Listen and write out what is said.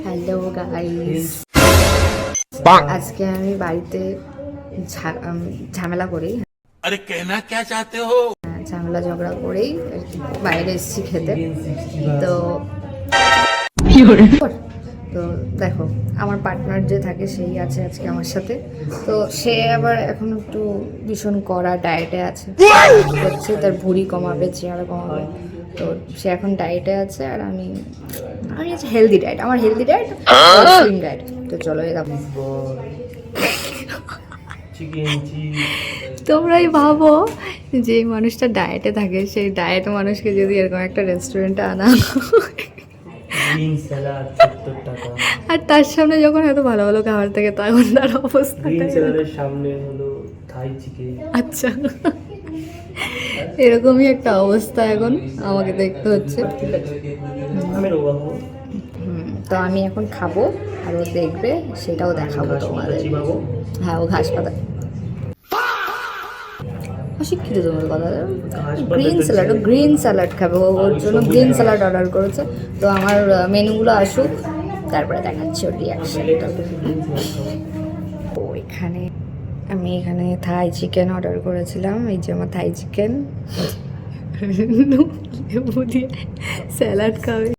Hello guys, আজকে আমি বাড়িতে ঝামেলা করি। अरे कहना क्या चाहते हो? ঝামেলা ঝগড়া করেই আর কি বাইরে এসেছি খেতে। তো তো দেখো, আমার পার্টনার যে থাকে সেই আছে আজকে আমার সাথে। তো সে আবার এখন একটু ভীষণ কড়া ডায়েটে আছে, হচ্ছে তার ভুঁড়ি কমাবে, চেহারা কমাবে। তো সে এখন ডায়েটে আছে আর আমি আমি হচ্ছে হেলদি ডায়েট, আমার হেলদি ডায়েট স্লিম ডায়েট। তো চলো এরকম তোমরাই ভাবো যে মানুষটা ডায়েটে থাকে, সেই ডায়েট মানুষকে যদি এরকম একটা রেস্টুরেন্টে আনা আর তার সামনে যখন এত ভালো ভালো খাবার থাকে তখন তার অবস্থা সামনে হলো থাই চিকেন। আচ্ছা, এরকমই একটা অবস্থা এখন আমাকে দেখতে হচ্ছে। তো আমি এখন খাবো আর ও দেখবে, সেটাও দেখাবো তোমাদের। হ্যাঁ, ও ঘাস পাতা অশিক্ষিত তোমার কথা। গ্রিন স্যালাড খাবে, ওর জন্য গ্রিন স্যালাড অর্ডার করেছে। তো আমার মেনুগুলো আসুক, তারপরে দেখাচ্ছি ওর রিয়াকশনটা। ও আমি এখানে থাই চিকেন অর্ডার করেছিলাম। এই যে আমার থাই চিকেন, লেবু দিয়ে স্যালাড খাবে।